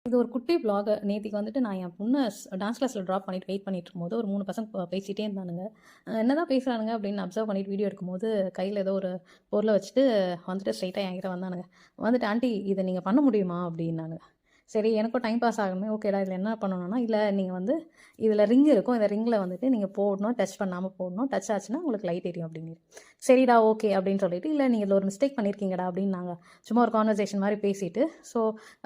இது ஒரு குட்டி வ்ளாக். நேத்திக்கு வந்துட்டு நான் என் பொண்ண டான்ஸ் கிளாஸ்ல ட்ராப் பண்ணிட்டு வெயிட் பண்ணிட்டு இருக்கும்போது, ஒரு 3 பசங்க பேசிட்டே இருந்தானுங்க. என்னதான் பேசுறானுங்க அப்படின்னு அப்சர்வ் பண்ணிட்டு வீடியோ எடுக்கும்போது, கையில ஏதோ ஒரு பொருள வச்சுட்டு வந்துட்டு ஸ்ட்ரெயிட்டா என்கிட்ட வந்தானுங்க. வந்துட்டு "ஆன்ட்டி இத நீங்க பண்ண முடியுமா?" அப்படின்னானுங்க. சரி எனக்கும் டைம் பாஸ் ஆகணுமே, ஓகேடா இதில என்ன பண்ணணும்னா, இல்ல நீங்க வந்து இதில ரிங் இருக்கும். இந்த ரிங்கில வந்துட்டு நீங்க போடணும். டச் பண்ணாம போடணும். டச் ஆச்சுன்னா உங்களுக்கு லைட் எரியும் அப்படின்னு. சரிடா ஓகே அப்படின்னு சொல்லிட்டு, இல்ல நீங்க இதில ஒரு மிஸ்டேக் பண்ணியிருக்கீங்கடா அப்படின்னு நாங்க சும்மா ஒரு கான்வர்சேஷன் மாரி பேசிட்டு, ஸோ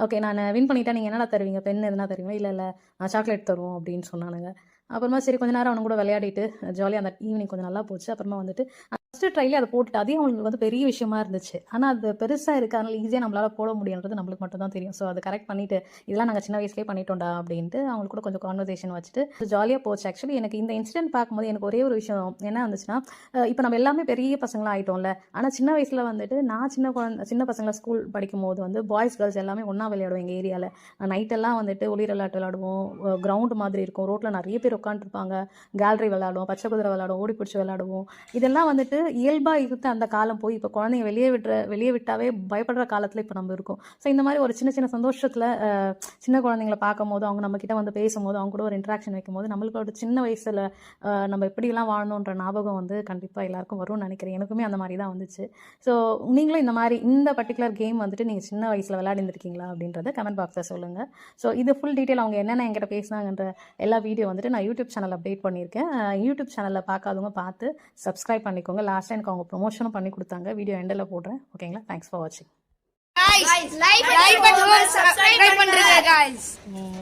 ஓகே நான் வின் பண்ணிட்டா நீங்க என்னடா தருவீங்க? பென் எதுனா தருவீங்களா? இல்ல இல்ல சாக்லேட் தருவோம் அப்படின்னு சொன்னானுங்க. அப்புறமா சரி கொஞ்ச நேரம் அவனுங்க கூட விளையாடிட்டு, ஜாலியா அந்த ஈவினிங் கொஞ்சம் நல்லா போச்சு. அப்புறமா வந்துட்டு ஃபர்ஸ்ட் ட்ரைலே அத போட்டுட்டு, அதே அவங்களுக்கு வந்து பெரிய விஷயமா இருந்துச்சு. ஆனா அது பெருசா இருக்கு. அதனால ஈஸியா நம்மளால போட முடியும்ன்றது நம்மளுக்கு மட்டும் தான் தெரியும். ஸோ அத கரெக்ட் பண்ணிட்டு, இதெல்லாம் நாங்க சின்ன வயசுலயே பண்ணிட்டோம்டா அப்படின்ட்டு அவங்களுக்கு கூட கொஞ்சம் கான்வர்சேஷன் வச்சுட்டு ஜாலியா போச்சு. ஆக்சுவலி எனக்கு இந்த இன்சிடென்ட் பார்க்கும்போது எனக்கு ஒரே ஒரு விஷயம் என்ன வந்துச்சுன்னா, இப்ப நம்ம எல்லாமே பெரிய பசங்களா ஆயிட்டோம்ல. ஆனா சின்ன வயசுல வந்துட்டு நான் சின்ன பசங்களா ஸ்கூல் படிக்கும்போது வந்து பாய்ஸ், கேர்ள்ஸ் எல்லாமே ஒண்ணா விளையாடுவோம் எங்க ஏரியால. நைட் எல்லாம் வந்துட்டு ஒளிர் விளையாட்டு விளையாடுவோம். கிரவுண்ட் மாதிரி இருக்கும். ரோட்ல நெறைய பேர் உட்காந்துருப்பாங்க. கேலரி விளையாடுவோம், பச்சை குதிரை விளையாடுவோம், ஓடி பிடிச்சு விளையாடுவோம். இதெல்லாம் வந்துட்டு இயல்பா இருந்த அந்த காலம் போய் இப்போ குழந்தைங்க வெளியே விட்டாவே பயப்படுற காலத்துல இப்போ நம்ம இருக்கோம். ஸோ இந்த மாதிரி ஒரு சின்ன சின்ன சந்தோஷத்துல சின்ன குழந்தைங்கள பார்க்கும்போது அவங்க நம்ம கிட்ட வந்து பேசும்போது அவங்க கூட ஒரு இன்ட்ராக்ஷன் வைக்கும்போது நம்மளுக்கு ஒரு சின்ன வயசுல நம்ம எப்படிலாம் வாழணுன்ற ஞாபகம் வந்து கண்டிப்பா எல்லாருக்கும் வரும்னு நினைக்கிறேன். எனக்குமே அந்த மாதிரி தான் வந்துச்சு. ஸோ நீங்களும் இந்த பர்டிகுலர் கேம் வந்துட்டு நீங்க சின்ன வயசுல விளையாடிருக்கீங்களா அப்படின்றத கமெண்ட் பாக்ஸ்ல சொல்லுங்க. ஸோ இது ஃபுல் டீட்டெயில் அவங்க என்னென்ன என்கிட்ட பேசினாங்கன்ற எல்லா வீடியோ வந்துட்டு நான் யூடியூப் சேனல் அப்டேட் பண்ணியிருக்கேன். யூடியூப் சேனலில் பார்க்காதவங்க பார்த்து சப்ஸ்கிரைப் பண்ணிக்கோங்க. லாஸ்ட்டாக எனக்கு அவங்க ப்ரொமோஷனும் பண்ணி கொடுத்தாங்க. வீடியோ எண்டில் போடுறேன். ஓகேங்களா? தேங்க்ஸ் ஃபார் வாட்சிங். Guys, like and subscribe பண்ணுங்க guys.